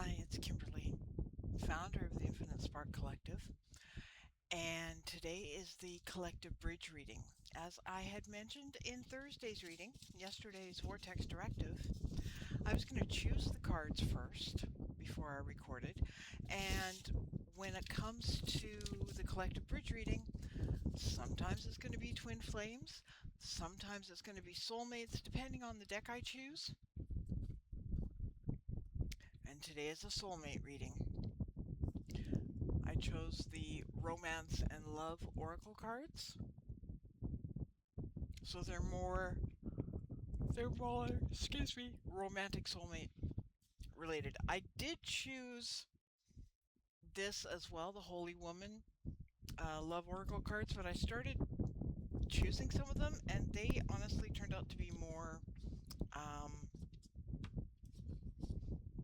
Hi, it's Kimberley, founder of the Infinite Spark Collective, and today is the collective bridge reading. As I had mentioned in Thursday's reading, yesterday's Vortex Directive, I was going to choose the cards first before I recorded, and when it comes to the collective bridge reading, sometimes it's going to be twin flames, sometimes it's going to be soulmates, depending on the deck I choose. And today is a soulmate reading. I chose the romance and love oracle cards. So romantic soulmate related. I did choose this as well, the Holy Woman love oracle cards, but I started choosing some of them and they honestly turned out to be more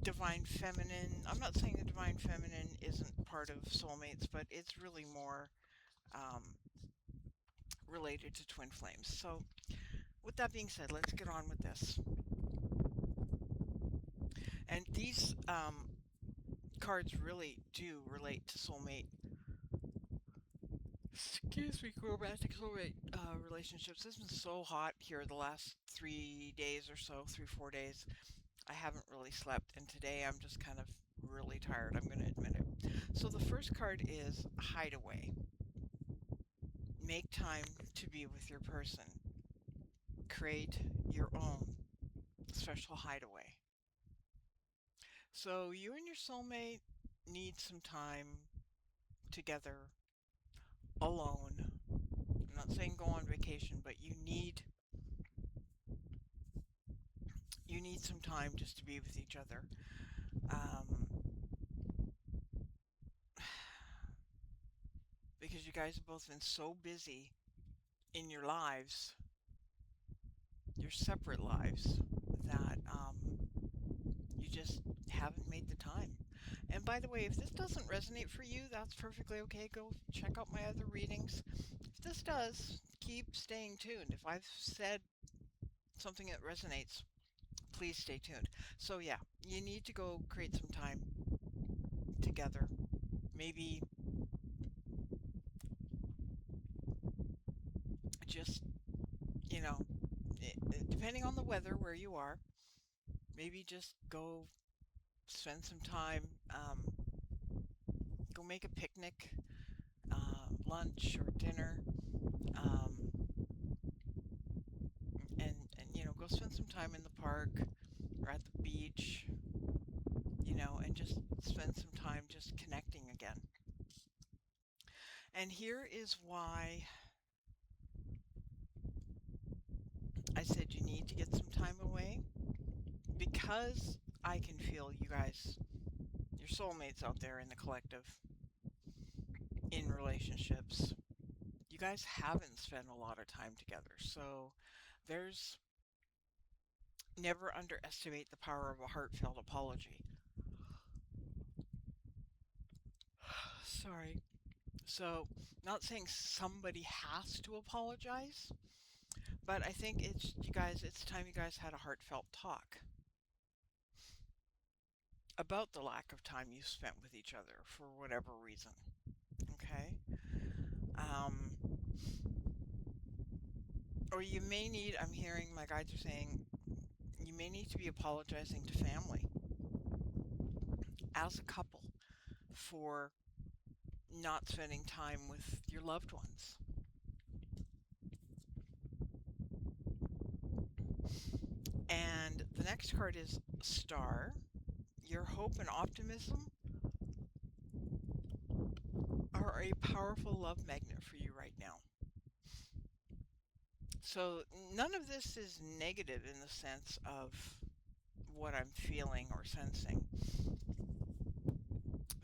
divine feminine. I'm not saying the divine feminine isn't part of soulmates, but it's really more um, related to twin flames. So with that being said, let's get on with this. And these cards really do relate to soulmate. Romantic soulmate relationships. It's been so hot here the last 3 days or so, 4 days. I haven't really slept, and today I'm just kind of really tired. I'm going to admit it. So the first card is hideaway. Make time to be with your person. Create your own special hideaway. So you and your soulmate need some time together alone. I'm not saying go on vacation, but you need some time just to be with each other. Because you guys have both been so busy in your lives, your separate lives, that you just haven't made the time. And by the way, if this doesn't resonate for you, that's perfectly okay. Go check out my other readings. If this does, keep staying tuned. If I've said something that resonates, please stay tuned. So yeah, you need to go create some time together. Maybe just, you know, depending on the weather where you are, maybe just go spend some time, go make a picnic, lunch or dinner, um, and go spend some time in the park or at the beach, and just spend some time just connecting again. And here is why I said you need to get some time away, because I can feel you guys, your soulmates out there in the collective, in relationships. You guys haven't spent a lot of time together, so there's never underestimate the power of a heartfelt apology. Sorry. So, not saying somebody has to apologize, but I think it's time you guys had a heartfelt talk about the lack of time you spent with each other for whatever reason. Okay? Um, or you may need, I'm hearing my guides are saying, you may need to be apologizing to family as a couple for not spending time with your loved ones. And the next card is Star. Your hope and optimism are a powerful love magnet for you right now. So none of this is negative in the sense of what I'm feeling or sensing.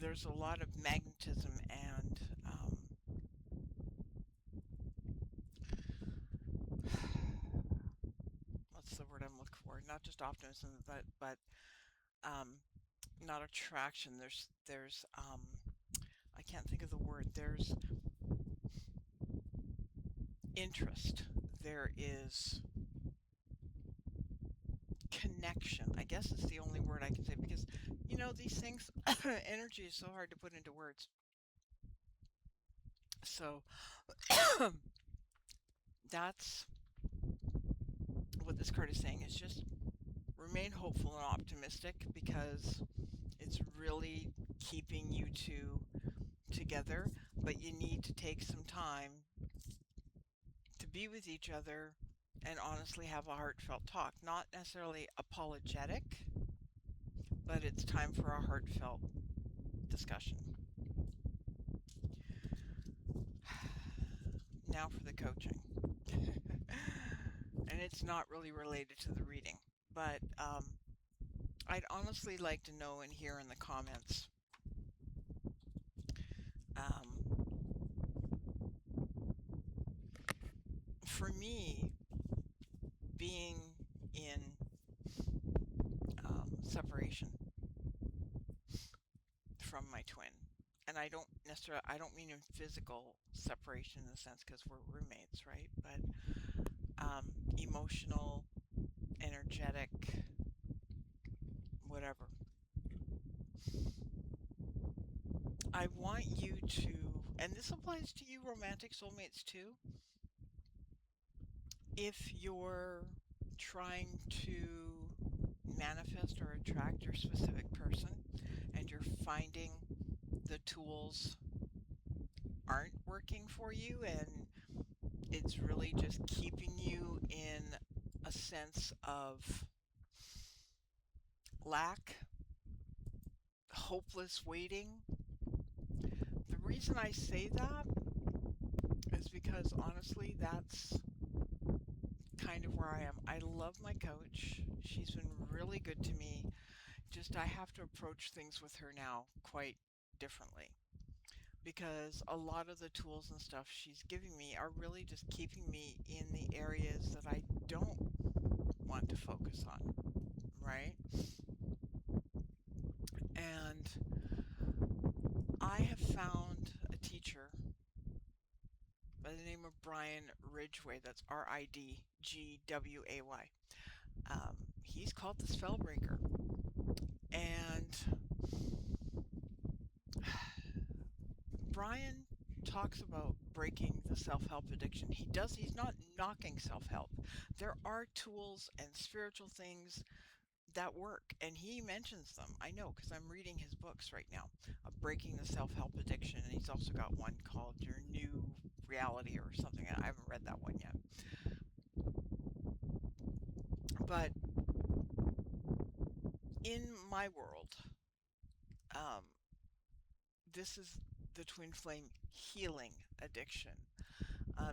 There's a lot of magnetism and what's the word I'm looking for? Not just optimism, but not attraction. There's I can't think of the word. There's interest. There is connection, I guess is the only word I can say, because these these things, energy is so hard to put into words. So that's what this card is saying, is just remain hopeful and optimistic, because it's really keeping you two together, but you need to take some time to be with each other and honestly have a heartfelt talk. Not necessarily apologetic, but it's time for a heartfelt discussion. Now for the coaching. And it's not really related to the reading, but I'd honestly like to know and hear in the comments, for me, being in separation from my twin, and I don't mean in physical separation in the sense, because we're roommates, right? But emotional, energetic, whatever. I want you to, and this applies to you romantic soulmates too, if you're trying to manifest or attract your specific person and you're finding the tools aren't working for you, and it's really just keeping you in a sense of lack, hopeless waiting. The reason I say that is because honestly, that's kind of where I am. I love my coach. She's been really good to me. Just I have to approach things with her now quite differently, because a lot of the tools and stuff she's giving me are really just keeping me in the areas that I don't want to focus on, right? And I have found a teacher by the name of Brian Ridgway. That's Ridgway. He's called the Spellbreaker. And Brian talks about breaking the self-help addiction. He's not knocking self-help. There are tools and spiritual things that work, and he mentions them. I know, because I'm reading his books right now of breaking the self-help addiction, and he's also got one called Your New Reality or something. I haven't read that one yet. But in my world, this is the twin flame healing addiction.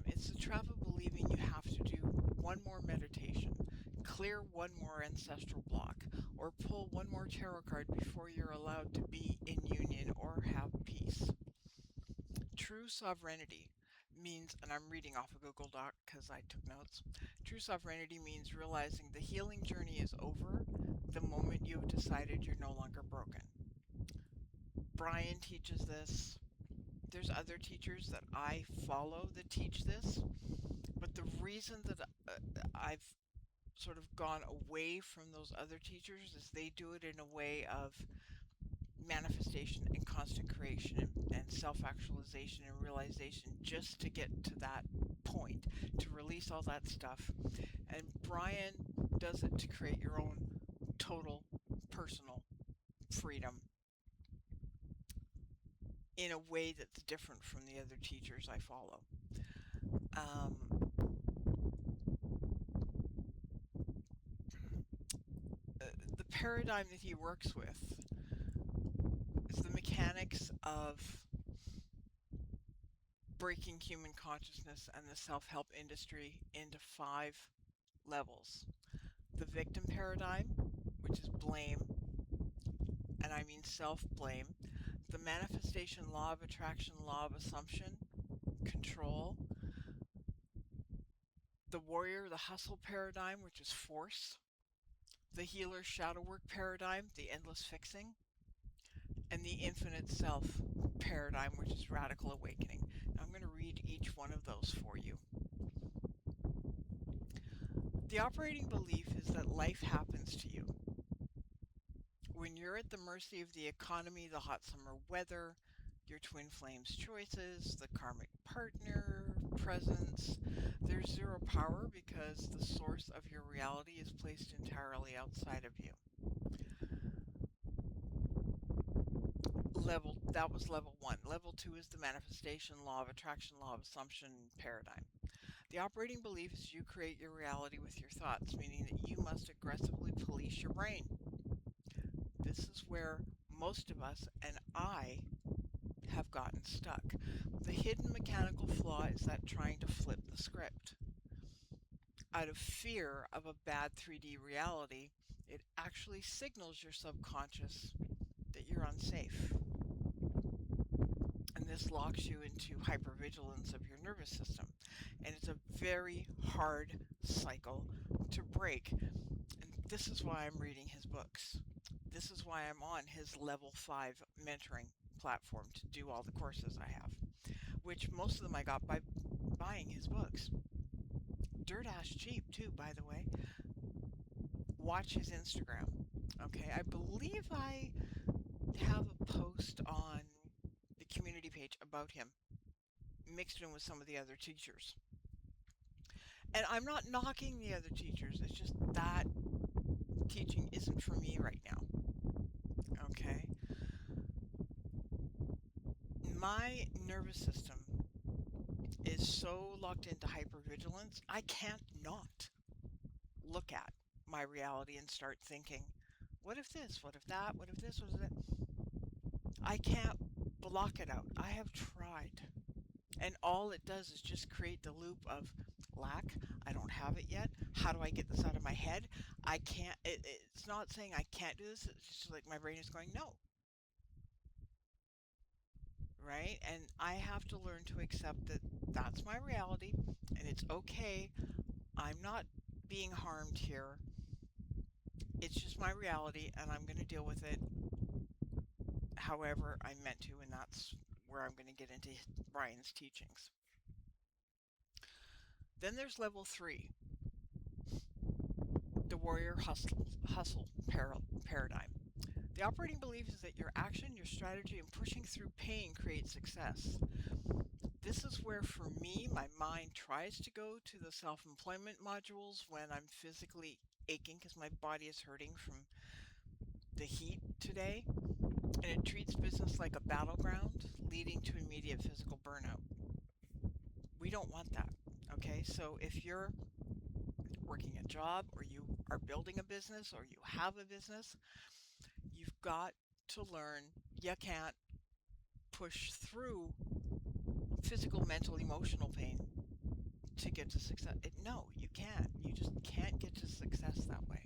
It's the trap of believing you have to do one more meditation, clear one more ancestral block, or pull one more tarot card before you're allowed to be in union or have peace. True sovereignty means, and I'm reading off a Google Doc because I took notes, true sovereignty means realizing the healing journey is over the moment you've decided you're no longer broken. Brian teaches this. There's other teachers that I follow that teach this, but the reason that I've sort of gone away from those other teachers is they do it in a way of manifestation and constant creation and self-actualization and realization, just to get to that point, to release all that stuff. And Brian does it to create your own total personal freedom in a way that's different from the other teachers I follow. The paradigm that he works with is the mechanics of breaking human consciousness and the self-help industry into 5 levels. The victim paradigm, which is blame, and I mean self-blame. The manifestation law of attraction, law of assumption, control. The warrior, the hustle paradigm, which is force. The healer shadow work paradigm, the endless fixing. And the infinite self paradigm, which is radical awakening. Now I'm going to read each one of those for you. The operating belief is that life happens to you. When you're at the mercy of the economy, the hot summer weather, your twin flames choices, the karmic partner presence, there's zero power because the source of your reality is placed entirely outside of you. That was level 1. Level 2 is the manifestation, law of attraction, law of assumption paradigm. The operating belief is you create your reality with your thoughts, meaning that you must aggressively police your brain. This is where most of us, and I, have gotten stuck. The hidden mechanical flaw is that trying to flip the script. Out of fear of a bad 3D reality, it actually signals your subconscious that you're unsafe. And this locks you into hypervigilance of your nervous system. And it's a very hard cycle to break. And this is why I'm reading his books. This is why I'm on his level 5 mentoring platform to do all the courses I have, which most of them I got by buying his books. Dirt ass cheap too, by the way. Watch his Instagram. Okay, I believe I have a post on the community page about him, mixed in with some of the other teachers. And I'm not knocking the other teachers, it's just that teaching isn't for me right now. Okay? My nervous system is so locked into hypervigilance, I can't not look at my reality and start thinking, what if this? What if that? What if this? What if that? I can't block it out. I have tried. And all it does is just create the loop of lack. I don't have it yet. How do I get this out of my head? I can't. It's not saying I can't do this. It's just like my brain is going, no. Right? And I have to learn to accept that that's my reality and it's okay. I'm not being harmed here. It's just my reality and I'm going to deal with it however I'm meant to. And that's where I'm going to get into Brian's teachings. Then there's level 3, the warrior hustle paradigm. The operating belief is that your action, your strategy, and pushing through pain create success. This is where, for me, my mind tries to go to the self-employment modules when I'm physically aching because my body is hurting from the heat today. And it treats business like a battleground, leading to immediate physical burnout. We don't want that. Okay, so if you're working a job or you are building a business or you have a business, you've got to learn you can't push through physical, mental, emotional pain to get to success. No, you can't. You just can't get to success that way.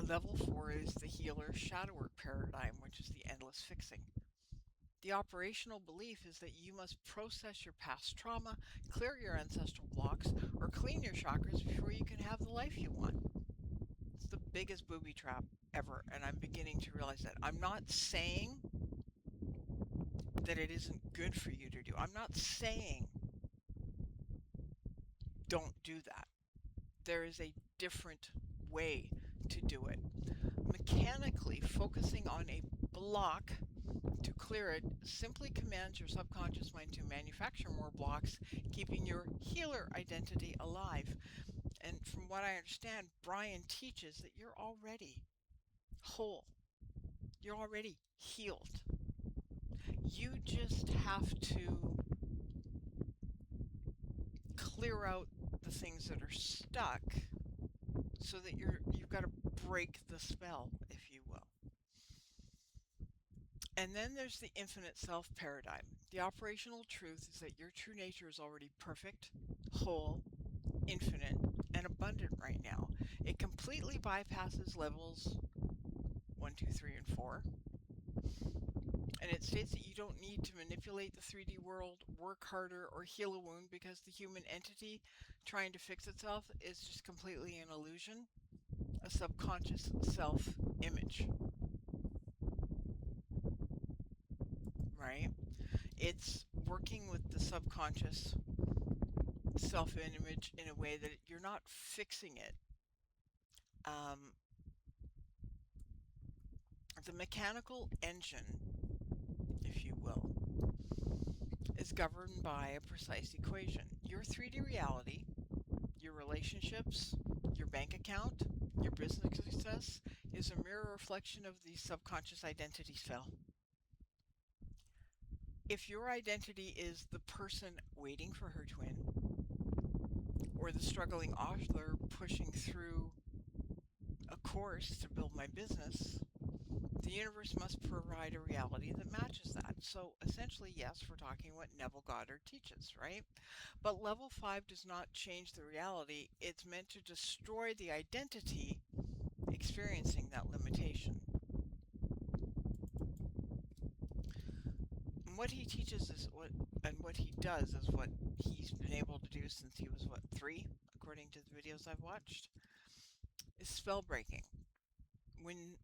Level 4 is the healer shadow work paradigm, which is the endless fixing. The operational belief is that you must process your past trauma, clear your ancestral blocks, or clean your chakras before you can have the life you want. It's the biggest booby trap ever, and I'm beginning to realize that. I'm not saying that it isn't good for you to do. I'm not saying don't do that. There is a different way to do it. Mechanically, focusing on a block to clear it simply commands your subconscious mind to manufacture more blocks, keeping your healer identity alive. And from what I understand, Brian teaches that you're already whole. You're already healed. You just have to clear out the things that are stuck so that you've got to break the spell, if you will. And then there's the infinite self paradigm. The operational truth is that your true nature is already perfect, whole, infinite, and abundant right now. It completely bypasses levels 1, 2, 3, and 4. And it states that you don't need to manipulate the 3D world, work harder, or heal a wound because the human entity trying to fix itself is just completely an illusion, a subconscious self-image. Right? It's working with the subconscious self-image in a way that you're not fixing it. The mechanical engine, if you will, is governed by a precise equation. Your 3D reality, your relationships, your bank account, your business success is a mirror reflection of the subconscious identity cell. If your identity is the person waiting for her twin, or the struggling author pushing through a course to build my business, the universe must provide a reality that matches that. So essentially, yes, we're talking what Neville Goddard teaches, right? But level 5 does not change the reality. It's meant to destroy the identity experiencing that limitation. And what he teaches is what he does is what he's been able to do since he was, 3, according to the videos I've watched, is spell breaking. When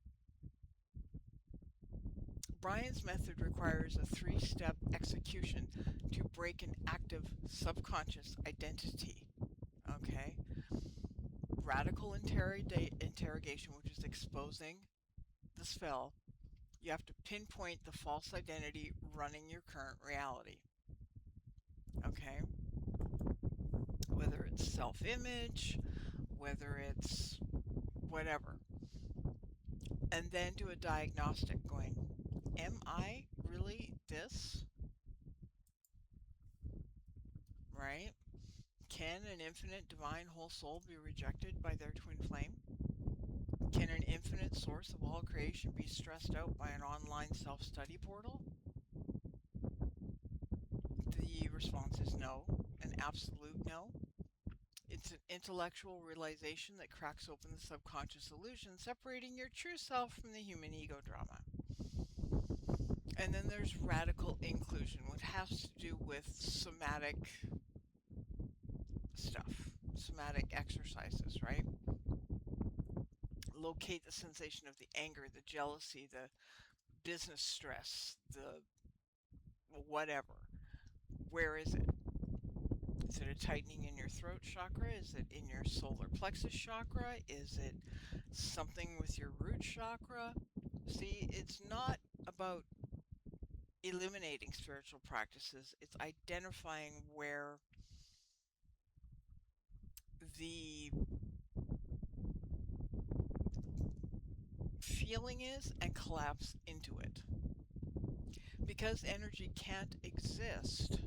Brian's method requires a 3-step execution to break an active subconscious identity. Okay? Radical interrogation, which is exposing the spell. You have to pinpoint the false identity running your current reality. Okay? Whether it's self-image, whether it's whatever. And then do a diagnostic going, am I really this? Right? Can an infinite divine whole soul be rejected by their twin flame? Can an infinite source of all creation be stressed out by an online self-study portal? The response is no, an absolute no. It's an intellectual realization that cracks open the subconscious illusion, separating your true self from the human ego drama. And then there's radical inclusion, which has to do with somatic stuff, somatic exercises, right? Locate the sensation of the anger, the jealousy, the business stress, the whatever. Where is it? Is it a tightening in your throat chakra? Is it in your solar plexus chakra? Is it something with your root chakra? See, it's not about eliminating spiritual practices. It's identifying where the feeling is and collapse into it. Because energy can't exist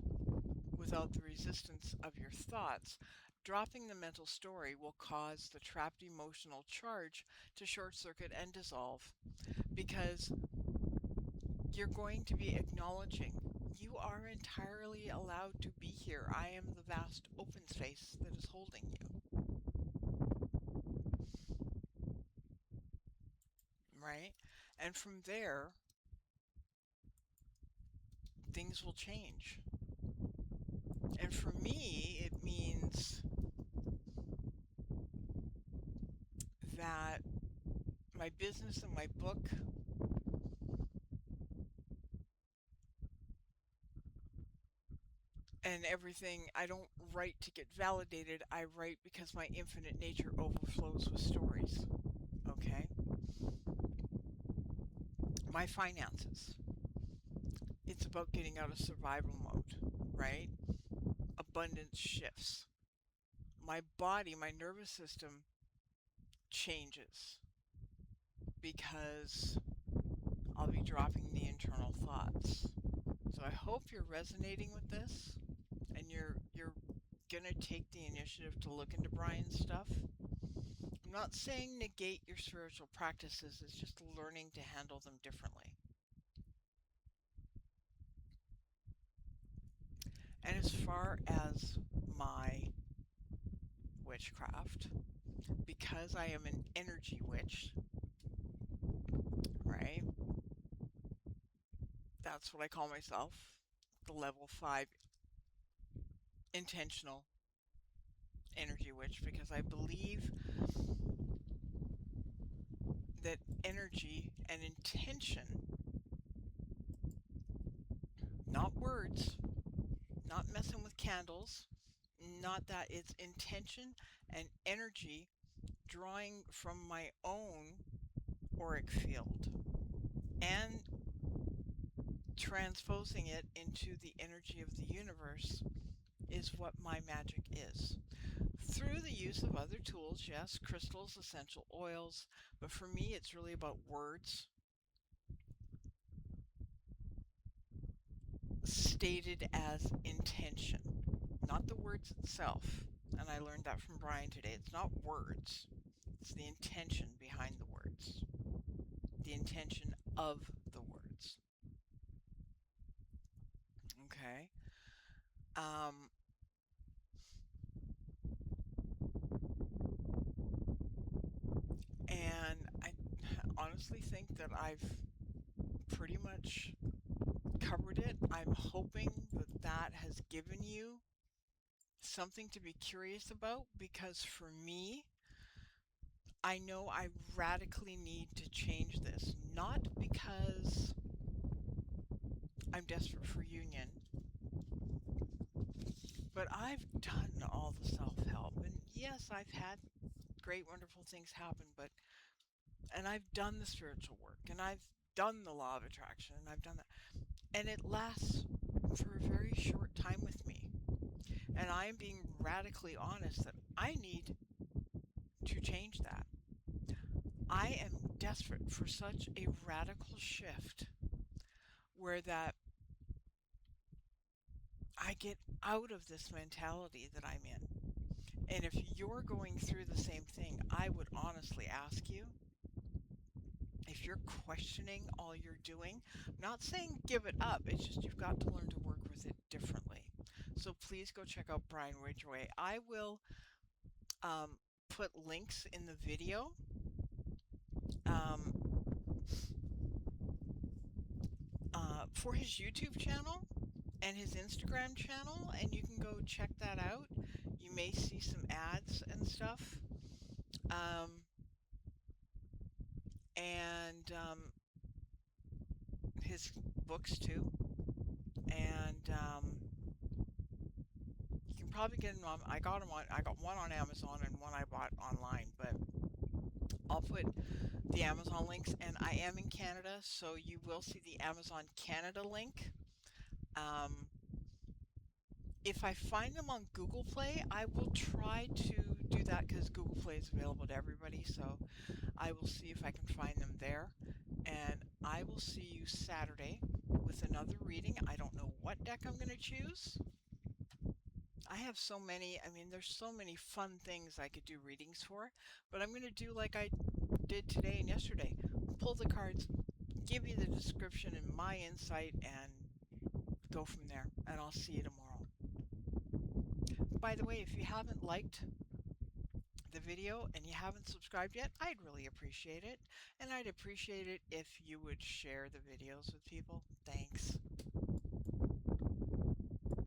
without the resistance of your thoughts, dropping the mental story will cause the trapped emotional charge to short circuit and dissolve, because you're going to be acknowledging you are entirely allowed to be here. I am the vast open space that is holding you. Right? And from there, things will change. And for me, it means that my business and my book and everything, I don't write to get validated. I write because my infinite nature overflows with stories. Okay? My finances. It's about getting out of survival mode, right? Abundance shifts. My body, my nervous system changes because I'll be dropping the internal thoughts. So I hope you're resonating with this and you're gonna take the initiative to look into Brian's stuff. I'm not saying negate your spiritual practices, it's just learning to handle them differently. And as far as my witchcraft, because I am an energy witch, right? That's what I call myself, the level 5 intentional energy witch, because I believe that energy and intention, not words, not messing with candles, not that, it's intention and energy drawing from my own auric field. and transposing it into the energy of the universe is what my magic is. Through the use of other tools, yes, crystals, essential oils, but for me it's really about words stated as intention, not the words itself. And I learned that from Brian today. It's not words, it's the intention behind the words, the intention of the words. Okay. Um, and I honestly think that I've pretty much covered it. I'm hoping that that has given you something to be curious about, because for me, I know I radically need to change this. Not because I'm desperate for union, but I've done all the self-help. And yes, I've had great, wonderful things happen, and I've done the spiritual work, and I've done the law of attraction, and I've done that. And it lasts for a very short time with me. And I am being radically honest that I need to change that. I am desperate for such a radical shift where that I get out of this mentality that I'm in. And if you're going through the same thing, I would honestly ask you, if you're questioning all you're doing, I'm not saying give it up, it's just you've got to learn to work with it differently. So please go check out Brian Ridgway. I will put links in the video um, for his YouTube channel and his Instagram channel, and you can go check that out. You may see some ads and stuff, and his books too. And you can probably get them on. I got them on. I got one on Amazon and one I bought online. But I'll put the Amazon links, and I am in Canada, so you will see the Amazon Canada link. If I find them on Google Play, I will try to do that because Google Play is available to everybody. So I will see if I can find them there. And I will see you Saturday with another reading. I don't know what deck I'm going to choose. I have so many. I mean, there's so many fun things I could do readings for. But I'm going to do like I did today and yesterday. Pull the cards, give you the description and my insight, and go from there. And I'll see you tomorrow. By the way, if you haven't liked the video and you haven't subscribed yet, I'd really appreciate it. And I'd appreciate it if you would share the videos with people. Thanks.